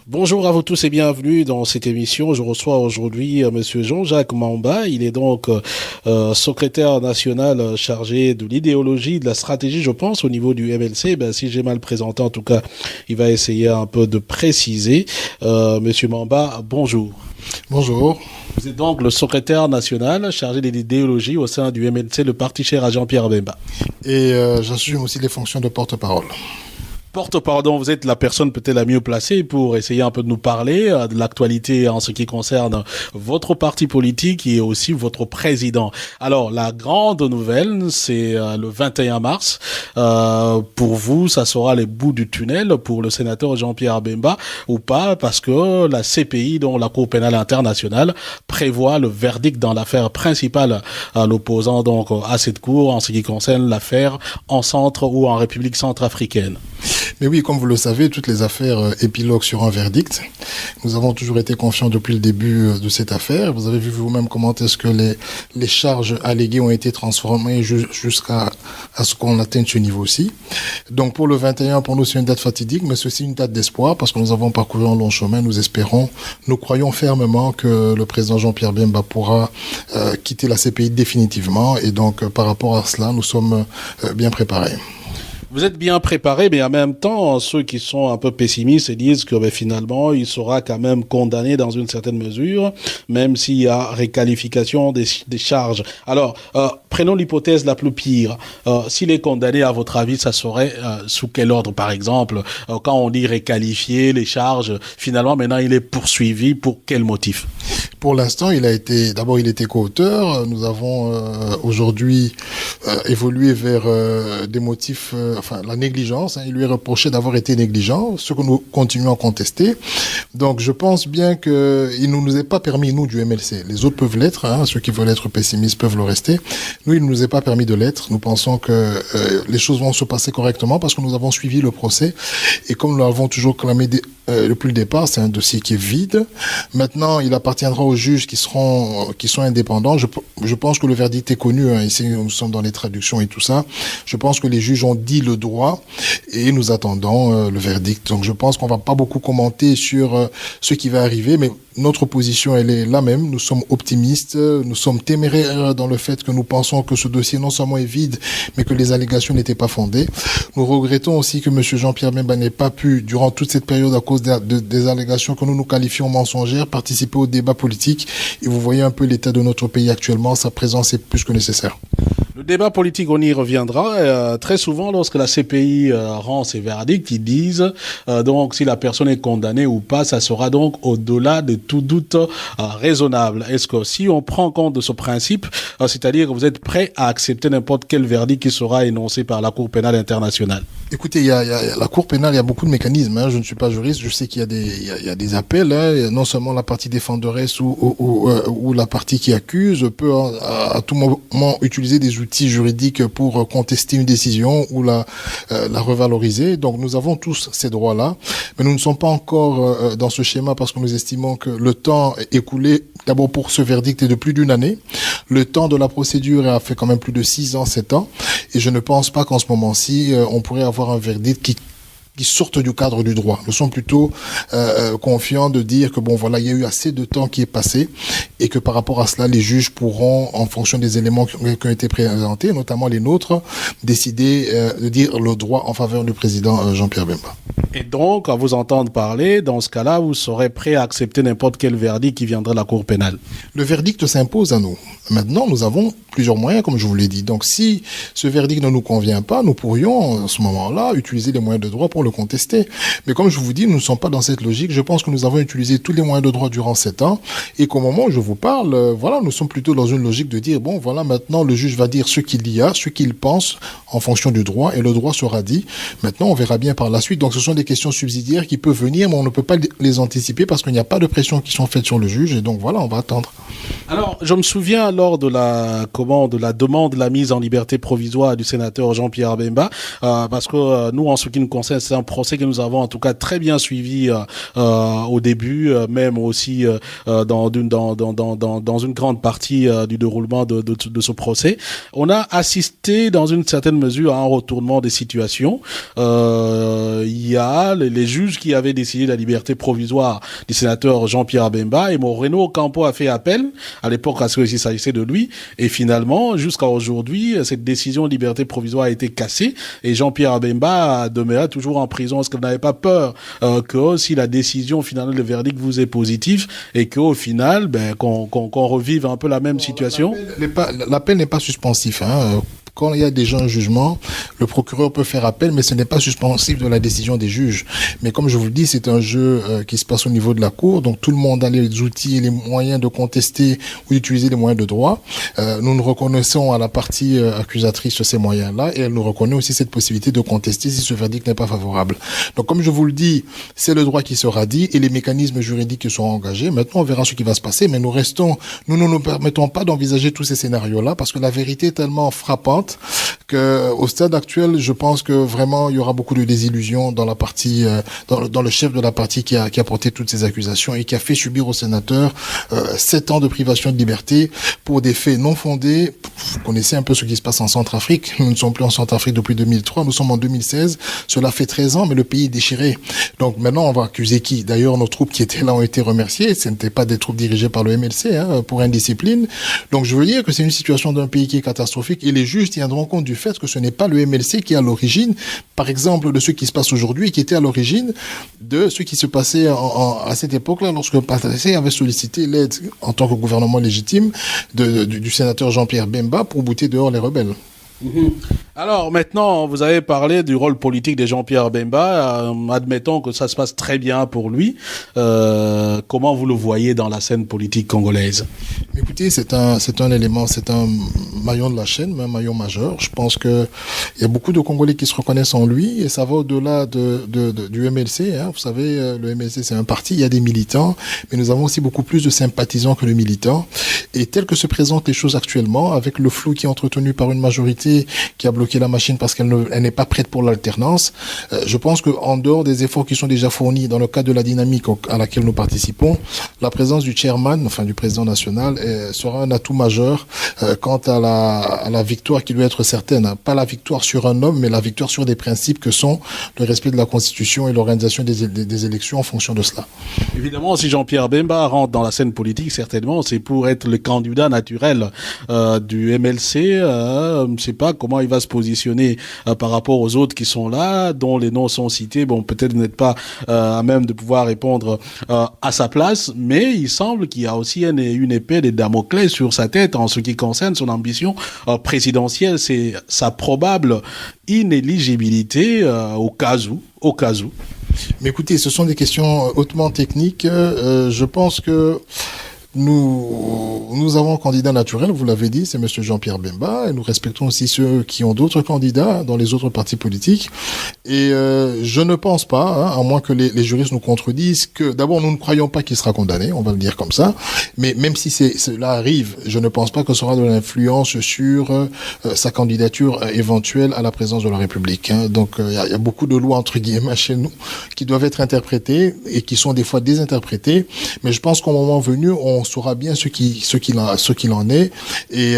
Bonjour à vous tous et bienvenue dans cette émission. Je reçois aujourd'hui Monsieur Jean-Jacques Mamba. Il est donc secrétaire national chargé de l'idéologie, de la stratégie, je pense, au niveau du MLC. Si j'ai mal présenté, en tout cas, il va essayer un peu de préciser. Monsieur Mamba, bonjour. Bonjour. Vous êtes donc le secrétaire national chargé de l'idéologie au sein du MLC, le parti cher à Jean-Pierre Bemba. Et j'assume aussi les fonctions de porte-parole. Pardon, vous êtes la personne peut-être la mieux placée pour essayer un peu de nous parler de l'actualité en ce qui concerne votre parti politique et aussi votre président. Alors, la grande nouvelle, c'est le 21 mars. Pour vous, ça sera les bouts du tunnel pour le sénateur Jean-Pierre Bemba ou pas, parce que la CPI, dont la Cour pénale internationale, prévoit le verdict dans l'affaire principale à l'opposant donc à cette cour en ce qui concerne l'affaire en Centre ou en République centrafricaine. Mais oui, comme vous le savez, toutes les affaires épiloguent sur un verdict. Nous avons toujours été confiants depuis le début de cette affaire. Vous avez vu vous-même comment est-ce que les charges alléguées ont été transformées jusqu'à ce qu'on atteigne ce niveau-ci. Donc pour le 21, pour nous, c'est une date fatidique, mais c'est aussi une date d'espoir parce que nous avons parcouru un long chemin. Nous croyons fermement que le président Jean-Pierre Bemba pourra quitter la CPI définitivement. Et donc par rapport à cela, nous sommes bien préparés. Vous êtes bien préparé, mais en même temps, ceux qui sont un peu pessimistes disent que finalement, il sera quand même condamné dans une certaine mesure, même s'il y a réqualification des charges. Alors, prenons l'hypothèse la plus pire. S'il est condamné, à votre avis, ça serait sous quel ordre, par exemple, quand on dit réqualifier les charges, finalement, maintenant, il est poursuivi pour quel motif? Pour l'instant, il était co-auteur. Nous avons aujourd'hui évolué vers des motifs, la négligence. Il lui est reproché d'avoir été négligent, ce que nous continuons à contester. Donc, je pense bien que il ne nous est pas permis, nous, du MLC. Les autres peuvent l'être, ceux qui veulent être pessimistes peuvent le rester. Nous, il ne nous est pas permis de l'être. Nous pensons que les choses vont se passer correctement parce que nous avons suivi le procès. Et comme nous l'avons toujours clamé depuis le départ, c'est un dossier qui est vide. Maintenant, il appartiendra aux juges qui sont indépendants. Je pense que le verdict est connu. Ici, nous sommes dans les traductions et tout ça. Je pense que les juges ont dit le droit et nous attendons le verdict. Donc, je pense qu'on va pas beaucoup commenter sur ce qui va arriver, mais notre position, elle est la même. Nous sommes optimistes. Nous sommes téméraires dans le fait que nous pensons que ce dossier non seulement est vide, mais que les allégations n'étaient pas fondées. Nous regrettons aussi que M. Jean-Pierre Bemba n'ait pas pu, durant toute cette période, à cause des allégations que nous qualifions mensongères, participer au débat politique. Et vous voyez un peu l'état de notre pays actuellement. Sa présence est plus que nécessaire. Le débat politique, on y reviendra. Très souvent, lorsque la CPI rend ses verdicts, ils disent donc si la personne est condamnée ou pas, ça sera donc au-delà de tout doute raisonnable. Est-ce que si on prend compte de ce principe, c'est-à-dire que vous êtes prêt à accepter n'importe quel verdict qui sera énoncé par la Cour pénale internationale? Écoutez, il y a la Cour pénale, il y a beaucoup de mécanismes. Je ne suis pas juriste, je sais qu'il y a des appels. Non seulement la partie défenderesse ou la partie qui accuse peut à tout moment utiliser des outils juridiques pour contester une décision ou la revaloriser. Donc nous avons tous ces droits-là, mais nous ne sommes pas encore dans ce schéma parce que nous estimons que le temps écoulé, d'abord pour ce verdict, est de plus d'1 année. Le temps de la procédure a fait quand même plus de 6 ans, 7 ans, et je ne pense pas qu'en ce moment-ci, on pourrait avoir un verdict qui sortent du cadre du droit. Nous sommes plutôt confiants de dire que il y a eu assez de temps qui est passé et que par rapport à cela, les juges pourront, en fonction des éléments qui ont été présentés, notamment les nôtres, décider de dire le droit en faveur du président Jean-Pierre Bemba. Et donc, à vous entendre parler, dans ce cas-là, vous serez prêt à accepter n'importe quel verdict qui viendrait de la Cour pénale? Le verdict s'impose à nous. Maintenant, nous avons plusieurs moyens, comme je vous l'ai dit. Donc, si ce verdict ne nous convient pas, nous pourrions, à ce moment-là, utiliser les moyens de droit pour le contester. Mais comme je vous dis, nous ne sommes pas dans cette logique. Je pense que nous avons utilisé tous les moyens de droit durant 7 ans et qu'au moment où je vous parle, nous sommes plutôt dans une logique de dire, maintenant, le juge va dire ce qu'il y a, ce qu'il pense en fonction du droit et le droit sera dit. Maintenant, on verra bien par la suite. Donc, ce sont des questions subsidiaires qui peuvent venir, mais on ne peut pas les anticiper parce qu'il n'y a pas de pression qui sont faites sur le juge et donc on va attendre. Alors, je me souviens lors de la demande de la mise en liberté provisoire du sénateur Jean-Pierre Bemba, parce que nous, en ce qui nous concerne, c'est un procès que nous avons en tout cas très bien suivi au début, même aussi dans une grande partie du déroulement de ce procès. On a assisté dans une certaine mesure à un retournement des situations. Il y a les juges qui avaient décidé de la liberté provisoire du sénateur Jean-Pierre Bemba, et Moreno Ocampo a fait appel à l'époque à ce qu'il s'agissait de lui, et finalement jusqu'à aujourd'hui cette décision de liberté provisoire a été cassée et Jean-Pierre Bemba demeura toujours en prison. Est-ce que vous n'avez pas peur que si la décision finale, le verdict vous est positif et qu'au final qu'on revive un peu la même situation? L'appel n'est pas suspensif, hein. Quand il y a déjà un jugement, le procureur peut faire appel, mais ce n'est pas suspensif de la décision des juges. Mais comme je vous le dis, c'est un jeu qui se passe au niveau de la Cour, donc tout le monde a les outils et les moyens de contester ou d'utiliser les moyens de droit. Nous nous reconnaissons à la partie accusatrice ces moyens-là, et elle nous reconnaît aussi cette possibilité de contester si ce verdict n'est pas favorable. Donc comme je vous le dis, c'est le droit qui sera dit et les mécanismes juridiques qui seront engagés. Maintenant, on verra ce qui va se passer, mais nous ne nous permettons pas d'envisager tous ces scénarios-là, parce que la vérité est tellement frappante que au stade actuel, je pense que vraiment il y aura beaucoup de désillusions dans la partie, dans le chef de la partie qui a porté toutes ces accusations et qui a fait subir au sénateur 7 ans de privation de liberté pour des faits non fondés. Vous connaissez un peu ce qui se passe en Centrafrique. Nous ne sommes plus en Centrafrique depuis 2003, nous sommes en 2016. Cela fait 13 ans, mais le pays est déchiré. Donc maintenant, on va accuser qui? D'ailleurs, nos troupes qui étaient là ont été remerciées. Ce n'étaient pas des troupes dirigées par le MLC, pour indiscipline. Donc je veux dire que c'est une situation d'un pays qui est catastrophique, et les juges tiendront compte du fait que ce n'est pas le MLC qui est à l'origine, par exemple, de ce qui se passe aujourd'hui, qui était à l'origine de ce qui se passait à cette époque-là, lorsque Patrice avait sollicité l'aide en tant que gouvernement légitime du sénateur Jean-Pierre Bemba pour bouter dehors les rebelles. Alors maintenant, vous avez parlé du rôle politique de Jean-Pierre Bemba. Admettons que ça se passe très bien pour lui. Comment vous le voyez dans la scène politique congolaise? Écoutez, c'est un élément, c'est un maillon de la chaîne, un maillon majeur. Je pense que il y a beaucoup de Congolais qui se reconnaissent en lui, et ça va au-delà du MLC. Vous savez, le MLC, c'est un parti, il y a des militants, mais nous avons aussi beaucoup plus de sympathisants que de militants. Et tel que se présentent les choses actuellement, avec le flou qui est entretenu par une majorité qui a bloqué la machine parce qu'elle n'est pas prête pour l'alternance, je pense qu'en dehors des efforts qui sont déjà fournis dans le cadre de la dynamique à laquelle nous participons, la présence du chairman, enfin du président national, sera un atout majeur quant à la victoire qui doit être certaine. Pas la victoire sur un homme, mais la victoire sur des principes que sont le respect de la Constitution et l'organisation des élections en fonction de cela. Évidemment, si Jean-Pierre Bemba rentre dans la scène politique, certainement, c'est pour être le candidat naturel du MLC. Je sais pas comment il va se positionner par rapport aux autres qui sont là, dont les noms sont cités. Bon, peut-être vous n'êtes pas à même de pouvoir répondre à sa place, mais il semble qu'il y a aussi une épée de Damoclès sur sa tête en ce qui concerne son ambition présidentielle. C'est sa probable inéligibilité au cas où. Mais écoutez, ce sont des questions hautement techniques. Je pense que nous avons un candidat naturel, vous l'avez dit, c'est monsieur Jean-Pierre Bemba, et nous respectons aussi ceux qui ont d'autres candidats dans les autres partis politiques. Et je ne pense pas, à moins que les juristes nous contredisent, que d'abord nous ne croyons pas qu'il sera condamné, on va le dire comme ça, mais même si cela arrive, je ne pense pas que ce sera de l'influence sur sa candidature éventuelle à la présidence de la République. Donc il y a beaucoup de lois entre guillemets chez nous qui doivent être interprétées et qui sont des fois désinterprétées, mais je pense qu'au moment venu, on saura bien ce qu'il en est, et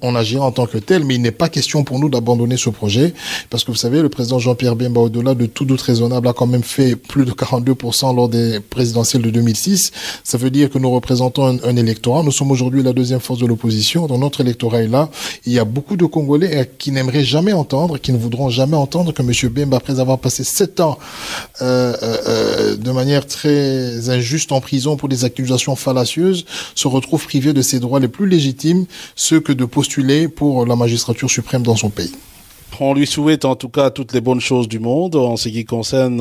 on agira en tant que tel, mais il n'est pas question pour nous d'abandonner ce projet, parce que vous savez, le président Jean-Pierre Bemba, au-delà de tout doute raisonnable, a quand même fait plus de 42% lors des présidentielles de 2006. Ça veut dire que nous représentons un électorat. Nous sommes aujourd'hui la deuxième force de l'opposition, donc notre électorat est là. Il y a beaucoup de Congolais qui n'aimeraient jamais entendre, qui ne voudront jamais entendre que M. Bemba, après avoir passé 7 ans de manière très injuste en prison pour des accusations fallacieuses, se retrouve privé de ses droits les plus légitimes, ceux que de postuler pour la magistrature suprême dans son pays. On lui souhaite en tout cas toutes les bonnes choses du monde en ce qui concerne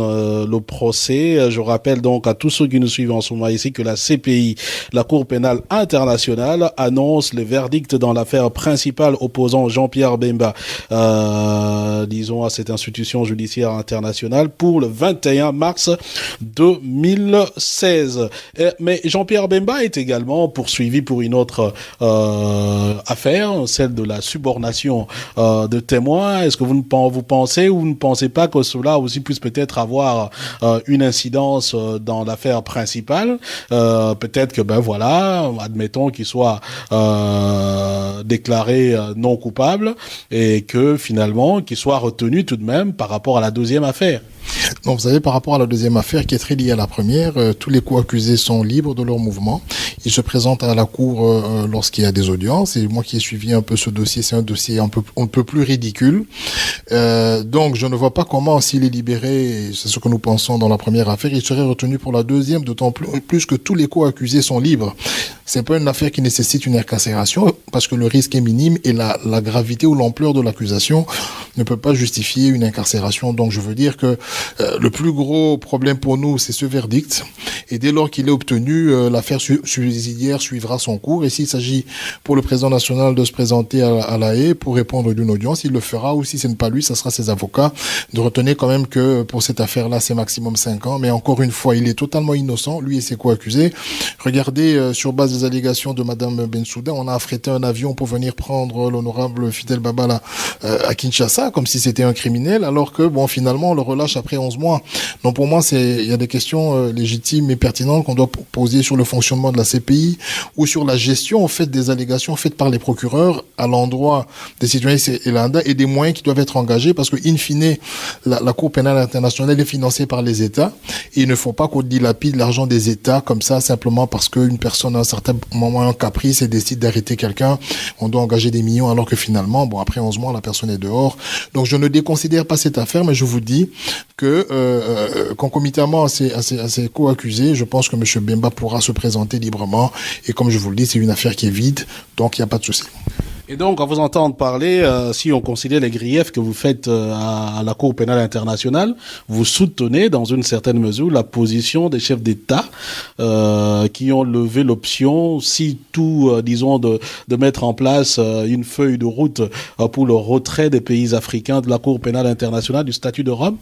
le procès. Je rappelle donc à tous ceux qui nous suivent en ce moment ici que la CPI, la Cour pénale internationale, annonce le verdict dans l'affaire principale opposant Jean-Pierre Bemba, disons à cette institution judiciaire internationale, pour le 21 mars 2016. Mais Jean-Pierre Bemba est également poursuivi pour une autre affaire, celle de la subornation de témoins. cela? Est-ce que vous pensez ou vous ne pensez pas que cela aussi puisse peut-être avoir une incidence dans l'affaire principale? Peut-être que admettons qu'il soit déclaré non coupable et que finalement qu'il soit retenu tout de même par rapport à la deuxième affaire. Donc, vous savez, par rapport à la deuxième affaire qui est très liée à la première, tous les co-accusés sont libres de leur mouvement. Ils se présentent à la cour lorsqu'il y a des audiences. Et moi qui ai suivi un peu ce dossier, c'est un dossier on ne peut plus ridicule. Donc, je ne vois pas comment, s'il est libéré, et c'est ce que nous pensons dans la première affaire, il serait retenu pour la deuxième, d'autant plus que tous les co-accusés sont libres. C'est pas une affaire qui nécessite une incarcération parce que le risque est minime et la gravité ou l'ampleur de l'accusation ne peut pas justifier une incarcération. Donc, je veux dire que le plus gros problème pour nous, c'est ce verdict. Et dès lors qu'il est obtenu, l'affaire subsidiaire suivra son cours. Et s'il s'agit pour le président national de se présenter à La Haye pour répondre d'une audience, il le fera. Ou si ce n'est pas lui, ça sera ses avocats. De retenir quand même que pour cette affaire-là, c'est maximum 5 ans. Mais encore une fois, il est totalement innocent, lui et ses co-accusés. Regardez, sur base des allégations de Madame Bensouda, on a affrété un avion pour venir prendre l'honorable Fidel Babala à Kinshasa, comme si c'était un criminel, alors que, finalement, on le relâche après 11 mois. Donc, pour moi, il y a des questions légitimes et pertinentes qu'on doit poser sur le fonctionnement de la CPI ou sur la gestion, en fait, des allégations faites par les procureurs à l'endroit des citoyens et des moyens qui doivent être engagés parce que, in fine, la Cour pénale internationale est financée par les États et il ne faut pas qu'on dilapide l'argent des États comme ça, simplement parce qu'une personne à un certain moment a un caprice et décide d'arrêter quelqu'un. On doit engager des millions alors que finalement, après 11 mois, la personne est dehors. Donc, je ne déconsidère pas cette affaire, mais je vous dis que concomitamment à ces co-accusés, je pense que M. Bemba pourra se présenter librement. Et comme je vous le dis, c'est une affaire qui est vide, donc il n'y a pas de souci. Et donc, à vous entendre parler, si on considère les griefs que vous faites à la Cour pénale internationale, vous soutenez dans une certaine mesure la position des chefs d'État qui ont levé l'option, si tout, de mettre en place une feuille de route pour le retrait des pays africains de la Cour pénale internationale, du statut de Rome.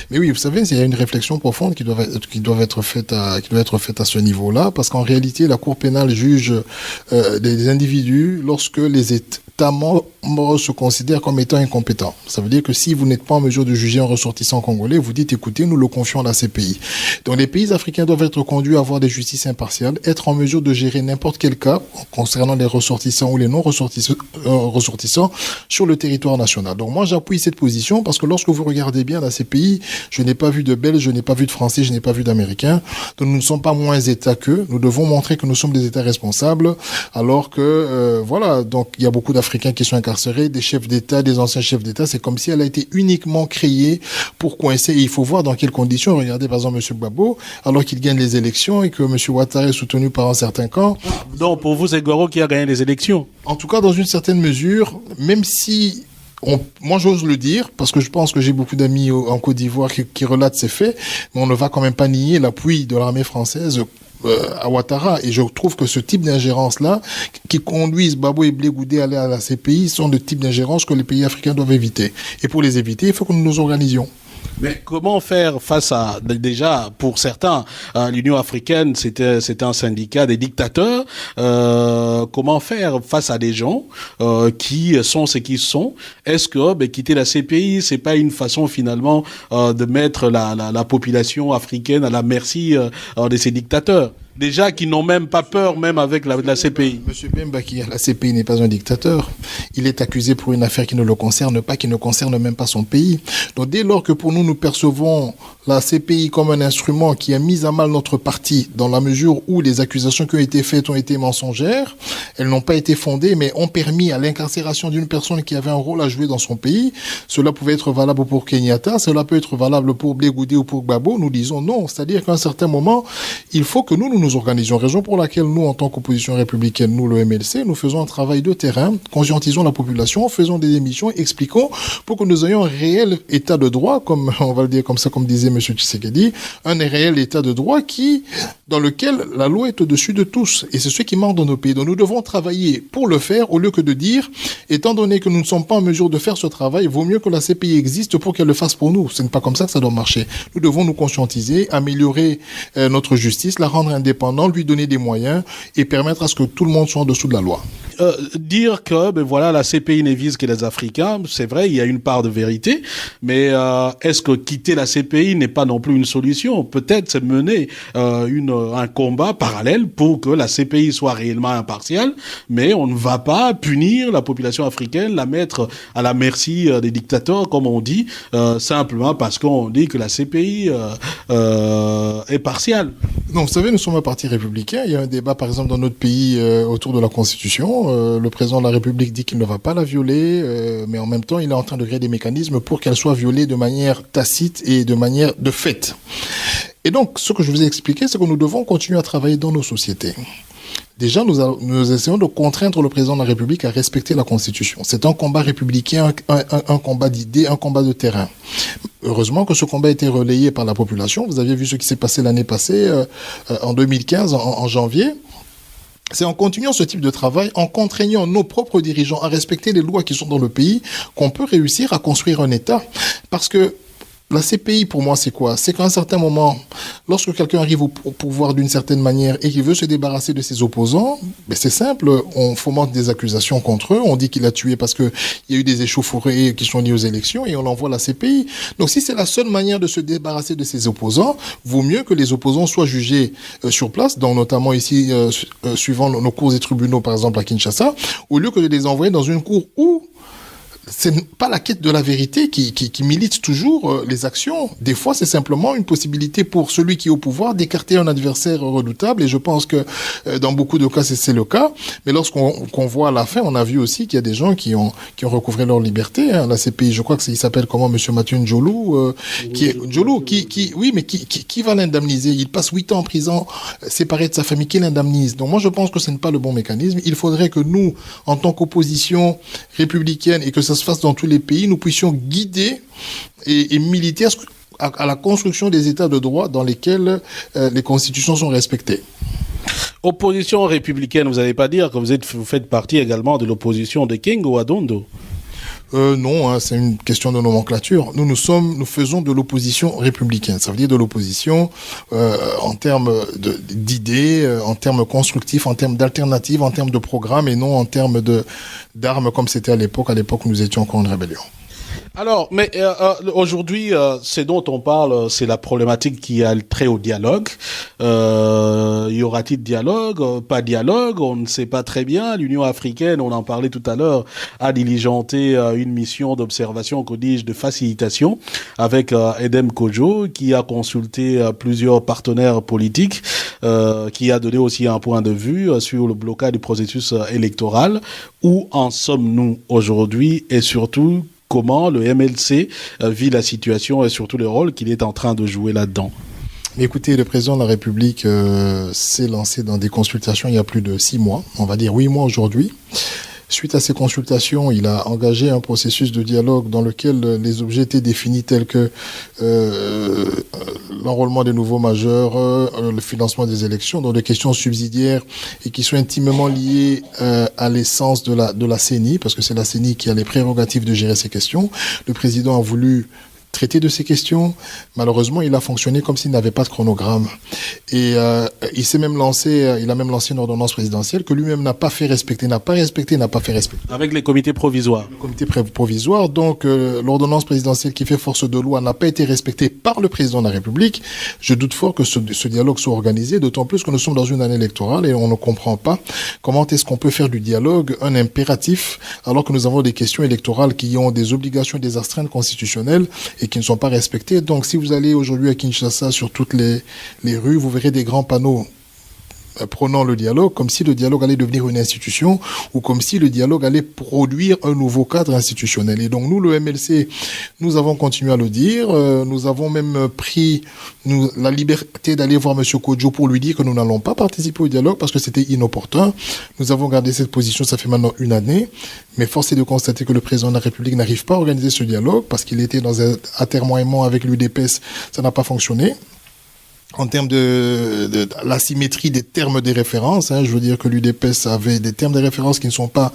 Mais oui, vous savez, il y a une réflexion profonde qui doit être faite à ce niveau-là, parce qu'en réalité, la Cour pénale juge des individus lorsque les États membres se considèrent comme étant incompétents. Ça veut dire que si vous n'êtes pas en mesure de juger un ressortissant congolais, vous dites, écoutez, nous le confions à la CPI. Donc les pays africains doivent être conduits à avoir des justices impartiales, être en mesure de gérer n'importe quel cas concernant les ressortissants ou les non-ressortissants sur le territoire national. Donc moi, j'appuie cette position parce que lorsque vous regardez bien la CPI, je n'ai pas vu de Belges, je n'ai pas vu de Français, je n'ai pas vu d'Américains. Donc nous ne sommes pas moins États qu'eux. Nous devons montrer que nous sommes des États responsables, alors que, donc il y a beaucoup d'Africains qui sont incarcérés, des chefs d'État, des anciens chefs d'État. C'est comme si elle a été uniquement créée pour coincer. Et il faut voir dans quelles conditions. Regardez par exemple M. Gbagbo, alors qu'il gagne les élections et que M. Ouattara est soutenu par un certain camp. Donc pour vous, c'est Gbagbo qui a gagné les élections? En tout cas, dans une certaine mesure, même si... moi, j'ose le dire, parce que je pense que j'ai beaucoup d'amis en Côte d'Ivoire qui relatent ces faits, mais on ne va quand même pas nier l'appui de l'armée française à Ouattara. Et je trouve que ce type d'ingérence-là, qui conduisent Gbagbo et Blé Goudé à aller à la CPI, sont de types d'ingérence que les pays africains doivent éviter. Et pour les éviter, il faut que nous nous organisions. Mais comment faire face à, déjà, pour certains, l'Union africaine, c'était un syndicat des dictateurs. Comment faire face à des gens qui sont ce qu'ils sont? Est-ce que quitter la CPI, c'est pas une façon finalement de mettre la population africaine à la merci de ces dictateurs? Déjà, qui n'ont même pas peur, même avec la CPI. Monsieur Bemba, qui à la CPI n'est pas un dictateur. Il est accusé pour une affaire qui ne le concerne pas, qui ne concerne même pas son pays. Donc, dès lors que pour nous percevons la CPI comme un instrument qui a mis à mal notre parti, dans la mesure où les accusations qui ont été faites ont été mensongères, elles n'ont pas été fondées, mais ont permis à l'incarcération d'une personne qui avait un rôle à jouer dans son pays. Cela pouvait être valable pour Kenyatta, cela peut être valable pour Blé Goudé ou pour Gbagbo. Nous disons non. C'est-à-dire qu'à un certain moment, il faut que nous organisions. Raison pour laquelle nous, en tant qu'opposition républicaine, nous, le MLC, nous faisons un travail de terrain, conscientisons la population, faisons des émissions, expliquons pour que nous ayons un réel état de droit, comme on va le dire comme ça, comme disait M. Tshisekedi, un réel état de droit dans lequel la loi est au-dessus de tous. Et c'est ce qui manque dans nos pays. Donc nous devons travailler pour le faire, au lieu que de dire, étant donné que nous ne sommes pas en mesure de faire ce travail, il vaut mieux que la CPI existe pour qu'elle le fasse pour nous. Ce n'est pas comme ça que ça doit marcher. Nous devons nous conscientiser, améliorer notre justice, la rendre indépendante, indépendant, lui donner des moyens et permettre à ce que tout le monde soit en dessous de la loi. Dire que la CPI ne vise que les Africains, c'est vrai, il y a une part de vérité, mais est-ce que quitter la CPI n'est pas non plus une solution? Peut-être c'est mener un combat parallèle pour que la CPI soit réellement impartiale, mais on ne va pas punir la population africaine, la mettre à la merci des dictateurs, comme on dit, simplement parce qu'on dit que la CPI est partiale. Non, vous savez, nous sommes un parti républicain. Il y a un débat, par exemple, dans notre pays autour de la Constitution. Le président de la République dit qu'il ne va pas la violer, mais en même temps, il est en train de créer des mécanismes pour qu'elle soit violée de manière tacite et de manière de fait. Et donc, ce que je vous ai expliqué, c'est que nous devons continuer à travailler dans nos sociétés. Déjà, nous essayons de contraindre le président de la République à respecter la Constitution. C'est un combat républicain, un combat d'idées, un combat de terrain. Heureusement que ce combat a été relayé par la population. Vous aviez vu ce qui s'est passé l'année passée, en 2015, en janvier. C'est en continuant ce type de travail, en contraignant nos propres dirigeants à respecter les lois qui sont dans le pays, qu'on peut réussir à construire un État. Parce que la CPI, pour moi, c'est quoi? C'est qu'à un certain moment, lorsque quelqu'un arrive au pouvoir d'une certaine manière et qu'il veut se débarrasser de ses opposants, c'est simple, on fomente des accusations contre eux, on dit qu'il a tué parce qu'il y a eu des échauffourées qui sont liées aux élections et on l'envoie à la CPI. Donc si c'est la seule manière de se débarrasser de ses opposants, vaut mieux que les opposants soient jugés sur place, donc notamment ici, suivant nos cours et tribunaux, par exemple à Kinshasa, au lieu que de les envoyer dans une cour où c'est pas la quête de la vérité qui milite toujours les actions. Des fois, c'est simplement une possibilité pour celui qui est au pouvoir d'écarter un adversaire redoutable. Et je pense que dans beaucoup de cas, c'est le cas. Mais lorsqu'on voit à la fin, on a vu aussi qu'il y a des gens qui ont recouvré leur liberté. Hein. La CPI, je crois que il s'appelle comment, Monsieur Mathieu Ndjolou, qui va l'indemniser? Il passe 8 ans en prison, séparé de sa famille. Qui l'indemnise? Donc moi, je pense que ce n'est pas le bon mécanisme. Il faudrait que nous, en tant qu'opposition républicaine, et que ça se fasse dans tous les pays, nous puissions guider et militer à la construction des États de droit dans lesquels les constitutions sont respectées. Opposition républicaine, vous n'allez pas dire que vous faites partie également de l'opposition de King ou Adondo? Non, hein, c'est une question de nomenclature. Nous faisons de l'opposition républicaine. Ça veut dire de l'opposition en termes d'idées, en termes constructifs, en termes d'alternatives, en termes de programmes et non en termes d'armes comme c'était à l'époque. À l'époque, nous étions encore une rébellion. Alors, mais aujourd'hui, ce dont on parle, c'est la problématique qui a trait au dialogue. Y aura-t-il dialogue? Pas dialogue? On ne sait pas très bien. L'Union africaine, on en parlait tout à l'heure, a diligenté une mission d'observation, que dis-je, de facilitation avec Edem Kojo, qui a consulté plusieurs partenaires politiques, qui a donné aussi un point de vue sur le blocage du processus électoral. Où en sommes-nous aujourd'hui et surtout comment le MLC vit la situation et surtout le rôle qu'il est en train de jouer là-dedans? Écoutez, le président de la République s'est lancé dans des consultations il y a plus de 6 mois, on va dire 8 mois aujourd'hui. Suite à ces consultations, il a engagé un processus de dialogue dans lequel les objets étaient définis tels que l'enrôlement des nouveaux majeurs, le financement des élections, donc des questions subsidiaires et qui sont intimement liées à l'essence de la CENI, parce que c'est la CENI qui a les prérogatives de gérer ces questions. Le président a voulu traiter de ces questions. Malheureusement, il a fonctionné comme s'il n'avait pas de chronogramme. Et il a même lancé une ordonnance présidentielle que lui-même n'a pas fait respecter. Avec les comités provisoires. Le comité provisoire. Donc, l'ordonnance présidentielle qui fait force de loi n'a pas été respectée par le président de la République. Je doute fort que ce dialogue soit organisé, d'autant plus que nous sommes dans une année électorale et on ne comprend pas comment est-ce qu'on peut faire du dialogue un impératif alors que nous avons des questions électorales qui ont des obligations et des astreintes constitutionnelles et qui ne sont pas respectées. Donc, si vous allez aujourd'hui à Kinshasa sur toutes les rues, vous verrez des grands panneaux prônant le dialogue, comme si le dialogue allait devenir une institution ou comme si le dialogue allait produire un nouveau cadre institutionnel. Et donc nous, le MLC, nous avons continué à le dire. Nous avons même pris la liberté d'aller voir M. Kodjo pour lui dire que nous n'allons pas participer au dialogue parce que c'était inopportun. Nous avons gardé cette position, ça fait maintenant 1 année. Mais force est de constater que le président de la République n'arrive pas à organiser ce dialogue parce qu'il était dans un atermoiement avec l'UDPS. Ça n'a pas fonctionné. en termes de l'asymétrie des termes de référence. Je veux dire que l'UDPS avait des termes de référence qui ne sont pas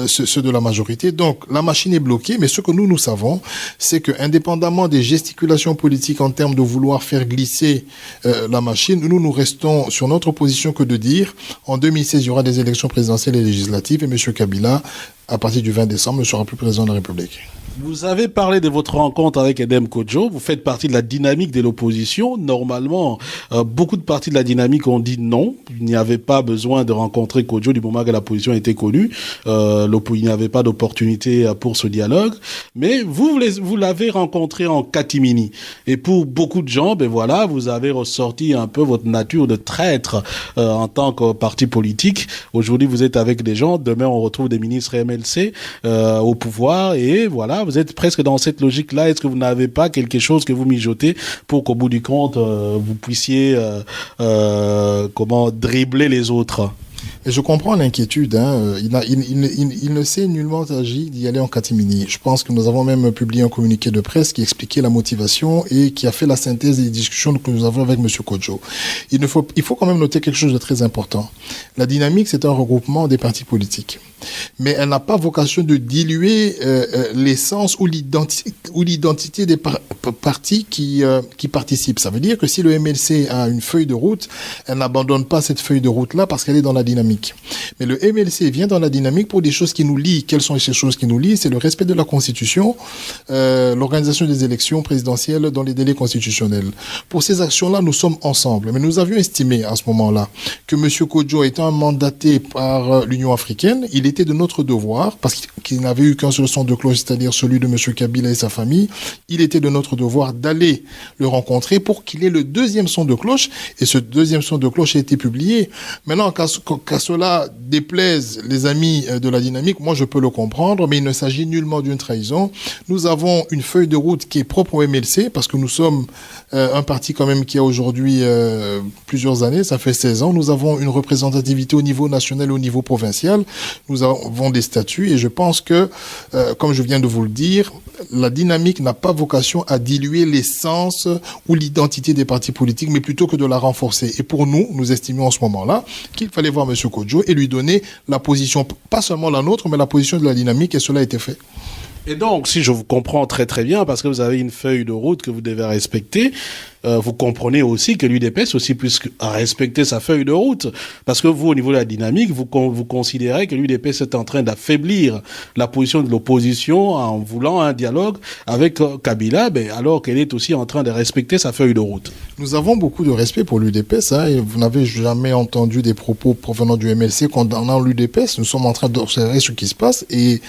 ceux de la majorité. Donc, la machine est bloquée, mais ce que nous savons, c'est que, indépendamment des gesticulations politiques en termes de vouloir faire glisser la machine, nous restons sur notre position que de dire, en 2016, il y aura des élections présidentielles et législatives, et M. Kabila, à partir du 20 décembre, ne sera plus président de la République. Vous avez parlé de votre rencontre avec Edem Kodjo. Vous faites partie de la dynamique de l'opposition. Normalement, beaucoup de partis de la dynamique ont dit non. Il n'y avait pas besoin de rencontrer Kodjo du moment que la position était connue. Il n'y avait pas d'opportunité pour ce dialogue. Mais vous l'avez rencontré en catimini. Et pour beaucoup de gens, vous avez ressorti un peu votre nature de traître en tant que parti politique. Aujourd'hui, vous êtes avec des gens. Demain, on retrouve des ministres MLC au pouvoir. Et voilà, vous êtes presque dans cette logique-là. Est-ce que vous n'avez pas quelque chose que vous mijotez pour qu'au bout du compte, vous puissiez dribbler les autres? Et je comprends l'inquiétude. Il ne s'est nullement agi d'y aller en catimini. Je pense que nous avons même publié un communiqué de presse qui expliquait la motivation et qui a fait la synthèse des discussions que nous avons avec M. Kodjo. Il faut quand même noter quelque chose de très important. La dynamique, c'est un regroupement des partis politiques. Mais elle n'a pas vocation de diluer l'essence ou l'identité des partis qui participent. Ça veut dire que si le MLC a une feuille de route, elle n'abandonne pas cette feuille de route-là parce qu'elle est dans la dynamique. Mais le MLC vient dans la dynamique pour des choses qui nous lient. Quelles sont ces choses qui nous lient? C'est le respect de la Constitution, l'organisation des élections présidentielles dans les délais constitutionnels. Pour ces actions-là, nous sommes ensemble. Mais nous avions estimé à ce moment-là que M. Kodjo étant mandaté par l'Union africaine, il était de notre devoir, parce qu'il n'avait eu qu'un seul son de cloche, c'est-à-dire celui de M. Kabila et sa famille, il était de notre devoir d'aller le rencontrer pour qu'il ait le deuxième son de cloche, et ce deuxième son de cloche a été publié. Maintenant, qu'à cela déplaise les amis de la dynamique, moi je peux le comprendre, mais il ne s'agit nullement d'une trahison. Nous avons une feuille de route qui est propre au MLC, parce que nous sommes un parti quand même qui a aujourd'hui plusieurs années, ça fait 16 ans. Nous avons une représentativité au niveau national et au niveau provincial. Nous avons des statuts et je pense que, comme je viens de vous le dire, la dynamique n'a pas vocation à diluer l'essence ou l'identité des partis politiques, mais plutôt que de la renforcer. Et pour nous, nous estimions en ce moment-là qu'il fallait voir M. Kodjo et lui donner la position, pas seulement la nôtre, mais la position de la dynamique, et cela a été fait. Et donc, si je vous comprends très très bien, parce que vous avez une feuille de route que vous devez respecter, vous comprenez aussi que l'UDPS aussi puisse respecter sa feuille de route. Parce que vous, au niveau de la dynamique, vous considérez que l'UDPS est en train d'affaiblir la position de l'opposition en voulant un dialogue avec Kabila, alors qu'elle est aussi en train de respecter sa feuille de route. Nous avons beaucoup de respect pour l'UDPS, et vous n'avez jamais entendu des propos provenant du MLC condamnant l'UDPS. Nous sommes en train d'observer ce qui se passe et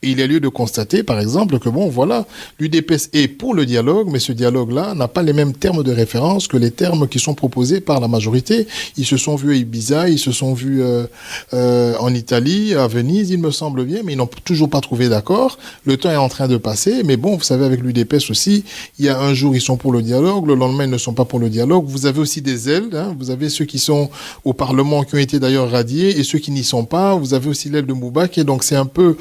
il a lieu de constater, par exemple, que l'UDPS est pour le dialogue, mais ce dialogue-là n'a pas les mêmes termes de référence que les termes qui sont proposés par la majorité. Ils se sont vus à Ibiza, ils se sont vus en Italie, à Venise, il me semble bien, mais ils n'ont toujours pas trouvé d'accord. Le temps est en train de passer, mais vous savez, avec l'UDPS aussi, il y a un jour, ils sont pour le dialogue, le lendemain, ils ne sont pas pour le dialogue. Vous avez aussi des ailes, vous avez ceux qui sont au Parlement, qui ont été d'ailleurs radiés, et ceux qui n'y sont pas. Vous avez aussi l'aile de Moubak, et donc c'est un peu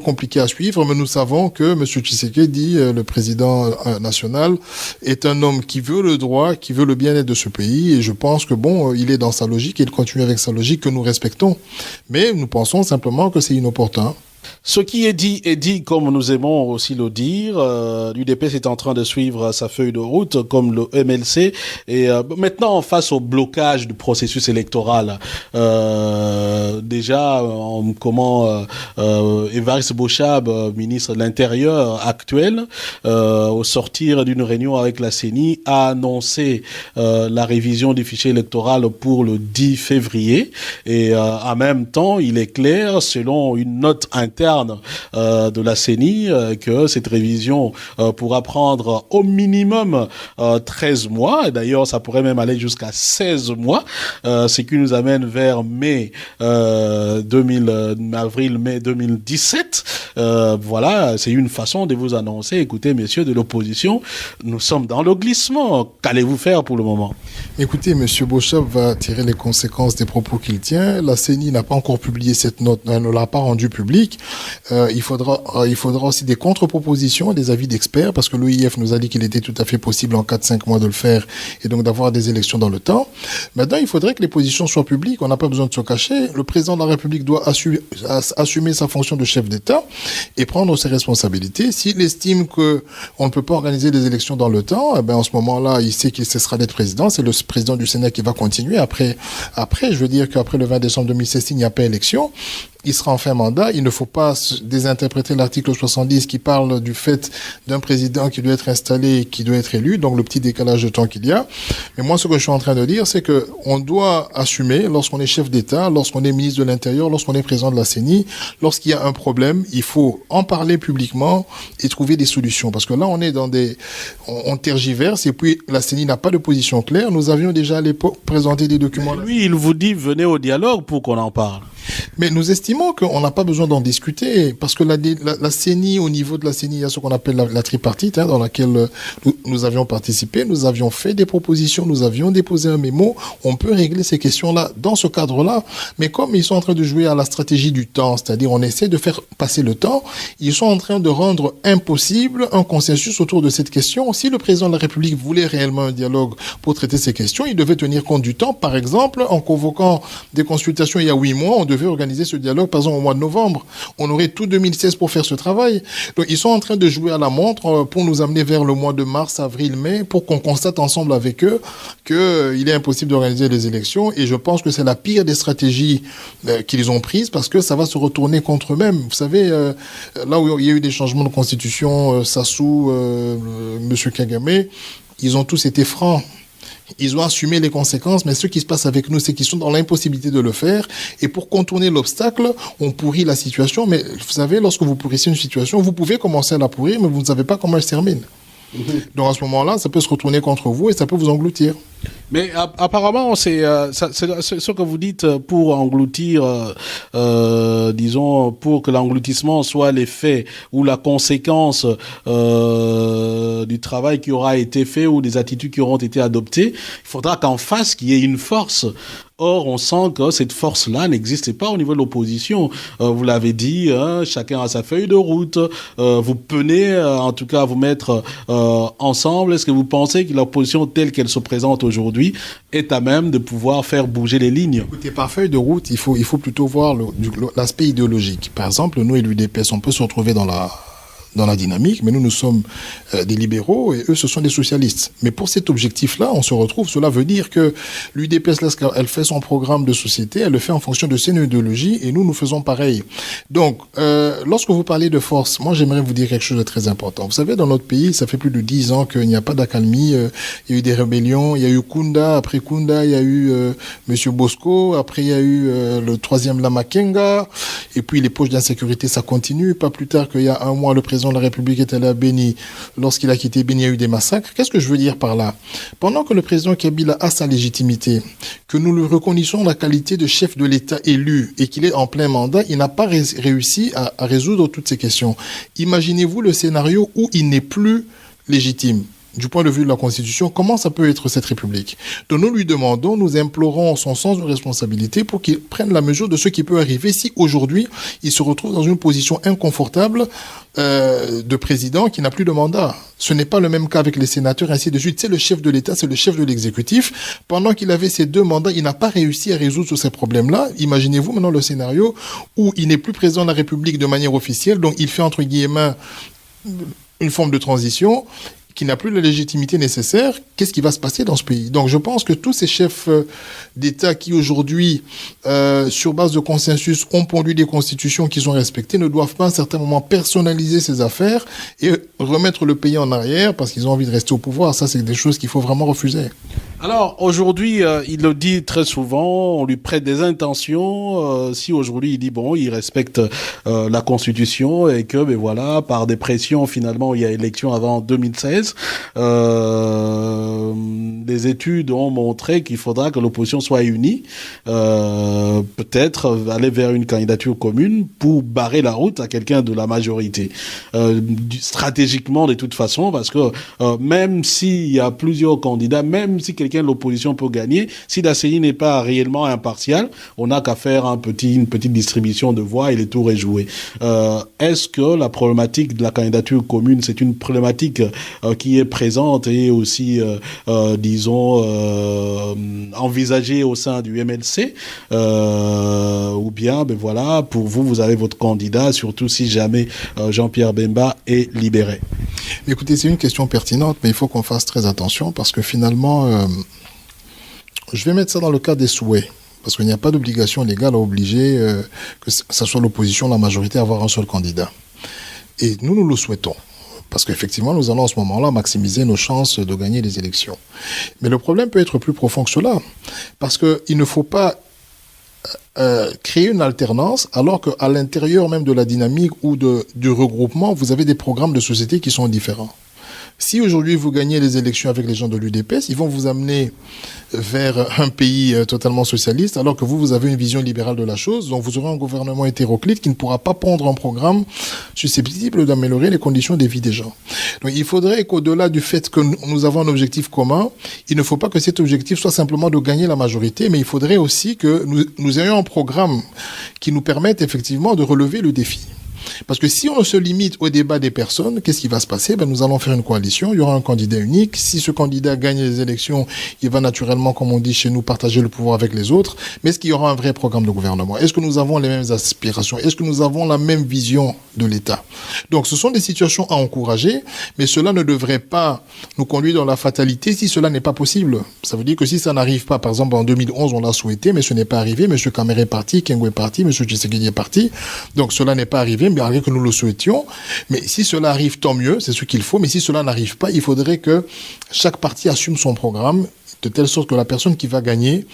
compliqué à suivre, mais nous savons que M. Tshisekedi, le président national, est un homme qui veut le droit, qui veut le bien-être de ce pays, et je pense que il est dans sa logique, et il continue avec sa logique que nous respectons. Mais nous pensons simplement que c'est inopportun. Ce qui est dit comme nous aimons aussi le dire. L'UDPS est en train de suivre sa feuille de route comme le MLC. Et maintenant, face au blocage du processus électoral, déjà, Évariste Bochab, ministre de l'Intérieur actuel, au sortir d'une réunion avec la CENI, a annoncé la révision du fichier électoral pour le 10 février. Et en même temps, il est clair, selon une note interne de la CENI, que cette révision pourra prendre au minimum 13 mois. D'ailleurs, ça pourrait même aller jusqu'à 16 mois, ce qui nous amène vers avril-mai 2017. Voilà, c'est une façon de vous annoncer, écoutez, messieurs de l'opposition, nous sommes dans le glissement. Qu'allez-vous faire pour le moment ? Écoutez, Monsieur Beauchamp va tirer les conséquences des propos qu'il tient. La CENI n'a pas encore publié cette note, elle ne l'a pas rendue publique. Il faudra aussi des contre-propositions, des avis d'experts, parce que l'OIF nous a dit qu'il était tout à fait possible en 4-5 mois de le faire et donc d'avoir des élections dans le temps. Maintenant, il faudrait que les positions soient publiques. On n'a pas besoin de se cacher. Le président de la République doit assumer sa fonction de chef d'État et prendre ses responsabilités. S'il estime que on ne peut pas organiser des élections dans le temps, eh ben en ce moment-là, il sait qu'il cessera d'être président. C'est le président du Sénat qui va continuer. Après, je veux dire qu'après le 20 décembre 2016, il n'y a pas élection. Il sera en fin mandat. Il ne faut pas désinterpréter l'article 70 qui parle du fait d'un président qui doit être installé et qui doit être élu, donc le petit décalage de temps qu'il y a. Mais moi, ce que je suis en train de dire, c'est que on doit assumer, lorsqu'on est chef d'État, lorsqu'on est ministre de l'Intérieur, lorsqu'on est président de la CENI, lorsqu'il y a un problème, il faut en parler publiquement et trouver des solutions. Parce que là, on est on tergiverse et puis la CENI n'a pas de position claire. Nous avions déjà à l'époque présenté des documents. Lui, il vous dit, venez au dialogue pour qu'on en parle. Mais nous estimons qu'on n'a pas besoin d'en discuter, parce que la CENI, au niveau de la CENI, il y a ce qu'on appelle la tripartite, dans laquelle nous avions participé, nous avions fait des propositions, nous avions déposé un mémo. On peut régler ces questions-là dans ce cadre-là, mais comme ils sont en train de jouer à la stratégie du temps, c'est-à-dire on essaie de faire passer le temps, ils sont en train de rendre impossible un consensus autour de cette question. Si le président de la République voulait réellement un dialogue pour traiter ces questions, il devait tenir compte du temps. Par exemple, en convoquant des consultations il y a 8 mois, on devait organiser ce dialogue, par exemple, au mois de novembre. On aurait tout 2016 pour faire ce travail. Donc, ils sont en train de jouer à la montre pour nous amener vers le mois de mars, avril, mai, pour qu'on constate ensemble avec eux qu'il est impossible d'organiser les élections. Et je pense que c'est la pire des stratégies qu'ils ont prises, parce que ça va se retourner contre eux-mêmes. Vous savez, là où il y a eu des changements de constitution, Sassou, Monsieur Kagame, ils ont tous été francs. Ils ont assumé les conséquences, mais ce qui se passe avec nous, c'est qu'ils sont dans l'impossibilité de le faire. Et pour contourner l'obstacle, on pourrit la situation. Mais vous savez, lorsque vous pourrissez une situation, vous pouvez commencer à la pourrir, mais vous ne savez pas comment elle se termine. Donc à ce moment-là, ça peut se retourner contre vous et ça peut vous engloutir. Mais apparemment, c'est ce que vous dites pour engloutir, disons, pour que l'engloutissement soit l'effet ou la conséquence du travail qui aura été fait ou des attitudes qui auront été adoptées. Il faudra qu'en face, qu'il y ait une force. Or, on sent que cette force-là n'existait pas au niveau de l'opposition. Vous l'avez dit, chacun a sa feuille de route. Vous peinez, en tout cas, à vous mettre ensemble. Est-ce que vous pensez que l'opposition telle qu'elle se présente aujourd'hui est à même de pouvoir faire bouger les lignes? Écoutez, par feuille de route, il faut plutôt voir l'aspect idéologique. Par exemple, nous et l'UDPS, on peut se retrouver dans la dynamique, mais nous sommes des libéraux et eux, ce sont des socialistes. Mais pour cet objectif-là, on se retrouve, cela veut dire que l'UDPS, lorsqu'elle fait son programme de société, elle le fait en fonction de ses idéologies et nous faisons pareil. Donc, lorsque vous parlez de force, moi, j'aimerais vous dire quelque chose de très important. Vous savez, dans notre pays, ça fait plus de 10 ans qu'il n'y a pas d'accalmie. Il y a eu des rébellions, il y a eu Kunda, après Kunda, il y a eu Monsieur Bosco, après il y a eu le troisième Lama Kenga, et puis les poches d'insécurité, ça continue. Pas plus tard qu'il y a un mois, le président de la République est allé à Béni. Lorsqu'il a quitté Béni, il y a eu des massacres. Qu'est-ce que je veux dire par là? Pendant que le président Kabila a sa légitimité, que nous lui reconnaissons la qualité de chef de l'État élu et qu'il est en plein mandat, il n'a pas réussi à résoudre toutes ces questions. Imaginez-vous le scénario où il n'est plus légitime. Du point de vue de la Constitution, comment ça peut être cette République? Donc nous lui demandons, nous implorons son sens de responsabilité pour qu'il prenne la mesure de ce qui peut arriver si aujourd'hui il se retrouve dans une position inconfortable de président qui n'a plus de mandat. Ce n'est pas le même cas avec les sénateurs, ainsi de suite. C'est le chef de l'État, c'est le chef de l'exécutif. Pendant qu'il avait ces 2 mandats, il n'a pas réussi à résoudre tous ces problèmes-là. Imaginez-vous maintenant le scénario où il n'est plus président de la République de manière officielle, donc il fait entre guillemets une forme de transition qui n'a plus la légitimité nécessaire. Qu'est-ce qui va se passer dans ce pays? Donc je pense que tous ces chefs d'État qui aujourd'hui, sur base de consensus, ont pondu des constitutions qu'ils ont respectées, ne doivent pas à un certain moment personnaliser ces affaires et remettre le pays en arrière parce qu'ils ont envie de rester au pouvoir. Ça, c'est des choses qu'il faut vraiment refuser. Alors, aujourd'hui, il le dit très souvent, on lui prête des intentions. Si aujourd'hui, il dit, bon, il respecte la Constitution et que, ben voilà, par des pressions, finalement, il y a élection avant 2016, des les études ont montré qu'il faudra que l'opposition soit unie, peut-être aller vers une candidature commune pour barrer la route à quelqu'un de la majorité. Stratégiquement, de toute façon, parce que même s'il y a plusieurs candidats, même si quelqu'un de l'opposition peut gagner, si la CENI n'est pas réellement impartiale, on n'a qu'à faire une petite distribution de voix et le tour est joué. Est-ce que la problématique de la candidature commune, c'est une problématique qui est présente et aussi, disons, envisagée au sein du MLC, ou bien, ben voilà, pour vous, vous avez votre candidat, surtout si jamais Jean-Pierre Bemba est libéré? Écoutez, c'est une question pertinente, mais il faut qu'on fasse très attention parce que finalement, je vais mettre ça dans le cadre des souhaits. Parce qu'il n'y a pas d'obligation légale à obliger que ce soit l'opposition, la majorité, à avoir un seul candidat. Et nous le souhaitons. Parce qu'effectivement, nous allons en ce moment-là maximiser nos chances de gagner les élections. Mais le problème peut être plus profond que cela. Parce qu'il ne faut pas créer une alternance alors qu'à l'intérieur même de la dynamique ou du regroupement, vous avez des programmes de société qui sont différents. Si aujourd'hui vous gagnez les élections avec les gens de l'UDPS, ils vont vous amener vers un pays totalement socialiste, alors que vous avez une vision libérale de la chose. Donc vous aurez un gouvernement hétéroclite qui ne pourra pas prendre un programme susceptible d'améliorer les conditions de vie des gens. Donc il faudrait qu'au-delà du fait que nous avons un objectif commun, il ne faut pas que cet objectif soit simplement de gagner la majorité, mais il faudrait aussi que nous ayons un programme qui nous permette effectivement de relever le défi. Parce que si on se limite au débat des personnes, qu'est-ce qui va se passer? Nous allons faire une coalition, il y aura un candidat unique. Si ce candidat gagne les élections, il va naturellement, comme on dit chez nous, partager le pouvoir avec les autres. Mais est-ce qu'il y aura un vrai programme de gouvernement? Est-ce que nous avons les mêmes aspirations? Est-ce que nous avons la même vision de l'État? Donc ce sont des situations à encourager, mais cela ne devrait pas nous conduire dans la fatalité si cela n'est pas possible. Ça veut dire que si ça n'arrive pas, par exemple en 2011 on l'a souhaité, mais ce n'est pas arrivé, M. Kamere est parti, Kengo est parti, M. Tshisekedi est parti, donc cela n'est pas arrivé, malgré que nous le souhaitions. Mais si cela arrive, tant mieux, c'est ce qu'il faut. Mais si cela n'arrive pas, il faudrait que chaque parti assume son programme de telle sorte que la personne qui va gagner,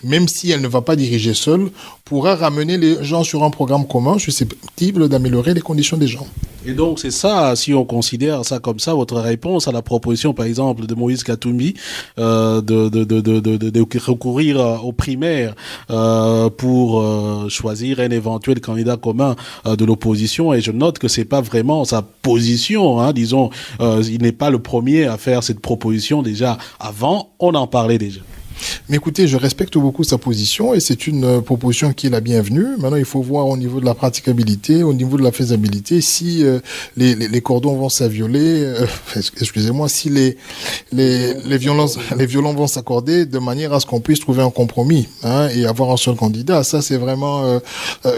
même si elle ne va pas diriger seule, pourra ramener les gens sur un programme commun susceptible d'améliorer les conditions des gens. Et donc c'est ça, si on considère ça comme ça, votre réponse à la proposition par exemple de Moïse Katumbi de recourir aux primaires pour choisir un éventuel candidat commun de l'opposition. Et je note que c'est pas vraiment sa position, hein, disons, il n'est pas le premier à faire cette proposition. Déjà avant, on en parlait déjà. Mais écoutez, je respecte beaucoup sa position et c'est une proposition qui est la bienvenue. Maintenant, il faut voir au niveau de la praticabilité, au niveau de la faisabilité, si les cordons vont s'avioler, excusez-moi, si les violons vont s'accorder de manière à ce qu'on puisse trouver un compromis, hein, et avoir un seul candidat. Ça, c'est vraiment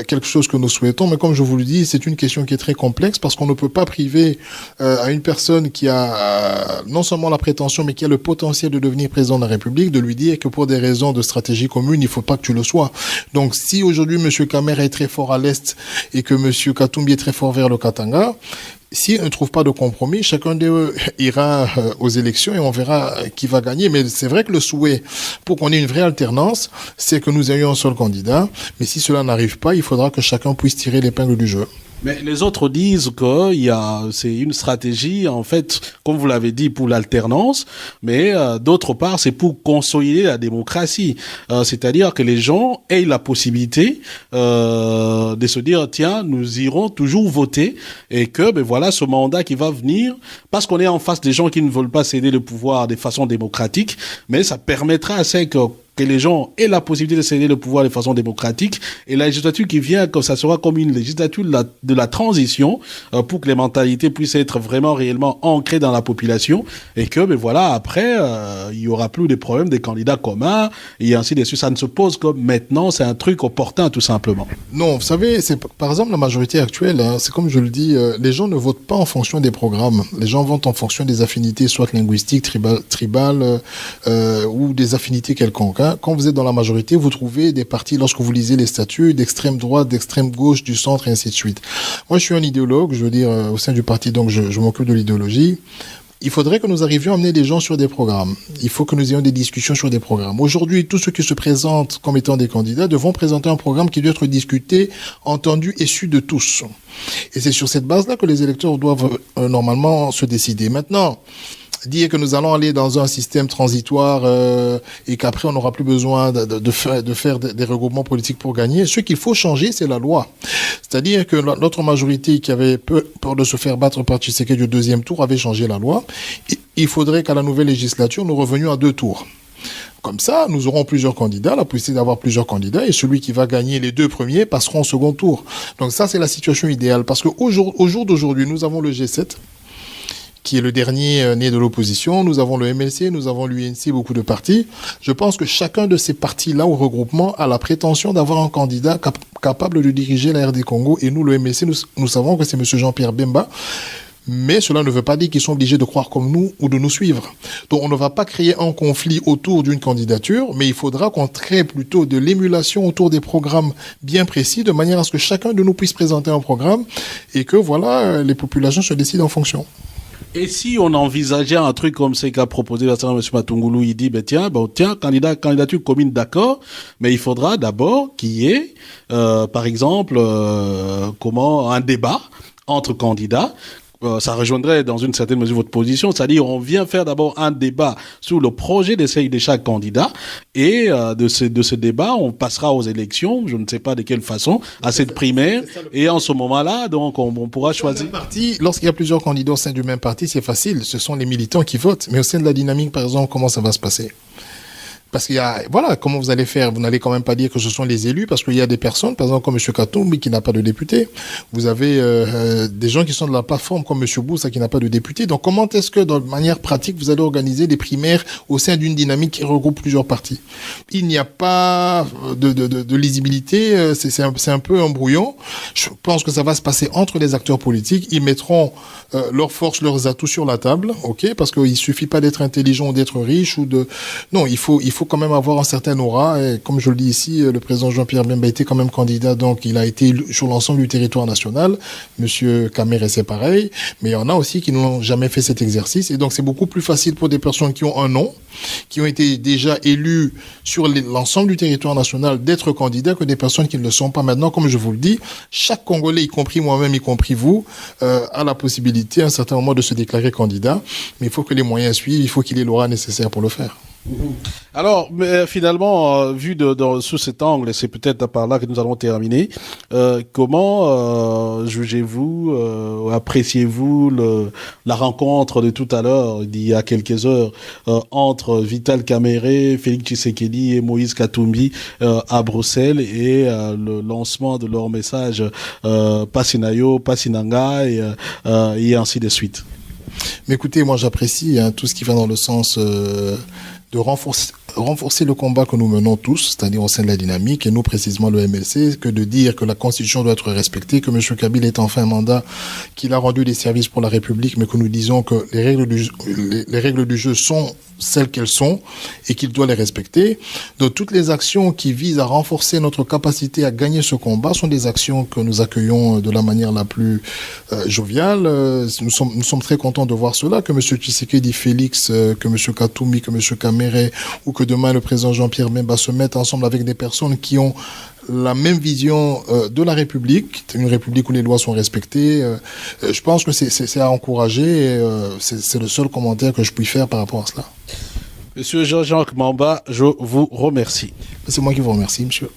quelque chose que nous souhaitons. Mais comme je vous le dis, c'est une question qui est très complexe parce qu'on ne peut pas priver à une personne qui a non seulement la prétention, mais qui a le potentiel de devenir président de la République, de lui dire que pour des raisons de stratégie commune, il faut pas que tu le sois. Donc, si aujourd'hui M. Kamere est très fort à l'Est et que M. Katumbi est très fort vers le Katanga, s'ils ne trouvent pas de compromis, chacun d'eux ira aux élections et on verra qui va gagner. Mais c'est vrai que le souhait, pour qu'on ait une vraie alternance, c'est que nous ayons un seul candidat. Mais si cela n'arrive pas, il faudra que chacun puisse tirer l'épingle du jeu. Mais les autres disent que c'est une stratégie, en fait, comme vous l'avez dit, pour l'alternance, mais d'autre part, c'est pour consolider la démocratie. C'est-à-dire que les gens aient la possibilité de se dire, tiens, nous irons toujours voter et que, ben voilà, ce mandat qui va venir, parce qu'on est en face des gens qui ne veulent pas céder le pouvoir de façon démocratique, mais ça permettra à ce que les gens aient la possibilité de céder le pouvoir de façon démocratique et la législature qui vient, que ça sera comme une législature de la transition pour que les mentalités puissent être vraiment réellement ancrées dans la population et que, ben voilà, après, il y aura plus de problèmes des candidats communs et ainsi de suite. Ça ne se pose que maintenant, c'est un truc opportun tout simplement. Non, vous savez, c'est par exemple la majorité actuelle, hein, c'est comme je le dis, les gens ne votent pas en fonction des programmes. Les gens votent en fonction des affinités, soit linguistiques, tribales ou des affinités quelconques. Hein. Quand vous êtes dans la majorité, vous trouvez des partis, lorsque vous lisez les statuts, d'extrême droite, d'extrême gauche, du centre, et ainsi de suite. Moi, je suis un idéologue, je veux dire, au sein du parti, donc je m'occupe de l'idéologie. Il faudrait que nous arrivions à amener des gens sur des programmes. Il faut que nous ayons des discussions sur des programmes. Aujourd'hui, tous ceux qui se présentent comme étant des candidats devront présenter un programme qui doit être discuté, entendu et su de tous. Et c'est sur cette base-là que les électeurs doivent normalement se décider. Maintenant, dire que nous allons aller dans un système transitoire et qu'après on n'aura plus besoin de faire des regroupements politiques pour gagner. Ce qu'il faut changer, c'est la loi. C'est-à-dire que notre majorité qui avait peur de se faire battre par Tshisekedi du deuxième tour avait changé la loi. Il faudrait qu'à la nouvelle législature, nous revenions à 2 tours. Comme ça, nous aurons plusieurs candidats, la possibilité d'avoir plusieurs candidats, et celui qui va gagner les 2 premiers passera au second tour. Donc ça, c'est la situation idéale. Parce qu'au jour d'aujourd'hui, nous avons le G7, qui est le dernier né de l'opposition. Nous avons le MLC, nous avons l'UNC, beaucoup de partis. Je pense que chacun de ces partis-là au regroupement a la prétention d'avoir un candidat capable de diriger la RD Congo. Et nous, le MLC, nous savons que c'est M. Jean-Pierre Bemba. Mais cela ne veut pas dire qu'ils sont obligés de croire comme nous ou de nous suivre. Donc on ne va pas créer un conflit autour d'une candidature, mais il faudra qu'on crée plutôt de l'émulation autour des programmes bien précis, de manière à ce que chacun de nous puisse présenter un programme et que voilà, les populations se décident en fonction. Et si on envisageait un truc comme ce qu'a proposé M. Matungulu, il dit, tiens, candidature commune, d'accord, mais il faudra d'abord qu'il y ait, par exemple, un débat entre candidats. Ça rejoindrait dans une certaine mesure votre position, c'est-à-dire on vient faire d'abord un débat sur le projet d'essai de chaque candidat et de ce débat on passera aux élections, je ne sais pas de quelle façon, à cette primaire et en ce moment-là donc on pourra choisir. Lorsqu'il y a plusieurs candidats au sein du même parti, c'est facile, ce sont les militants qui votent, mais au sein de la dynamique par exemple, comment ça va se passer ? Parce qu'il y a, voilà, comment vous allez faire? Vous n'allez quand même pas dire que ce sont les élus, parce qu'il y a des personnes, par exemple, comme M. Katumbi, qui n'a pas de député. Vous avez des gens qui sont de la plateforme, comme M. Boussa, qui n'a pas de député. Donc, comment est-ce que, de manière pratique, vous allez organiser des primaires au sein d'une dynamique qui regroupe plusieurs partis? Il n'y a pas de lisibilité, c'est un peu un brouillon. Je pense que ça va se passer entre les acteurs politiques. Ils mettront leurs forces, leurs atouts sur la table, ok? Parce qu'il suffit pas d'être intelligent ou d'être riche ou de... Non, il faut quand même avoir un certain aura. Et comme je le dis ici, le président Jean-Pierre Bemba était quand même candidat, donc il a été élu sur l'ensemble du territoire national. Monsieur Kamere, c'est pareil. Mais il y en a aussi qui n'ont jamais fait cet exercice. Et donc, c'est beaucoup plus facile pour des personnes qui ont un nom, qui ont été déjà élus sur l'ensemble du territoire national, d'être candidats que des personnes qui ne le sont pas. Maintenant, comme je vous le dis, chaque Congolais, y compris moi-même, y compris vous, a la possibilité à un certain moment de se déclarer candidat. Mais il faut que les moyens suivent, il faut qu'il ait l'aura nécessaire pour le faire. Alors, mais finalement, vu sous cet angle, et c'est peut-être par là que nous allons terminer, comment jugez-vous, appréciez-vous la rencontre de tout à l'heure, d'il y a quelques heures, entre Vital Kamerhe, Félix Tshisekedi et Moïse Katumbi à Bruxelles et le lancement de leur message Passinayo, Passinanga et ainsi de suite. Mais écoutez, moi j'apprécie tout ce qui va dans le sens de renforcer le combat que nous menons tous, c'est-à-dire au sein de la dynamique, et nous précisément le MLC, que de dire que la Constitution doit être respectée, que M. Kabila est en fin de mandat, qu'il a rendu des services pour la République, mais que nous disons que les règles du jeu sont celles qu'elles sont et qu'il doit les respecter. Donc toutes les actions qui visent à renforcer notre capacité à gagner ce combat sont des actions que nous accueillons de la manière la plus joviale. Nous sommes très contents de voir cela, que M. Tshisekedi Félix, que M. Katumbi, que M. Kamere, ou que demain le président Jean-Pierre Bemba se mette ensemble avec des personnes qui ont la même vision de la République, une République où les lois sont respectées. Je pense que c'est à encourager et c'est le seul commentaire que je puis faire par rapport à cela. Monsieur Jean-Jacques Mamba, je vous remercie. C'est moi qui vous remercie, monsieur.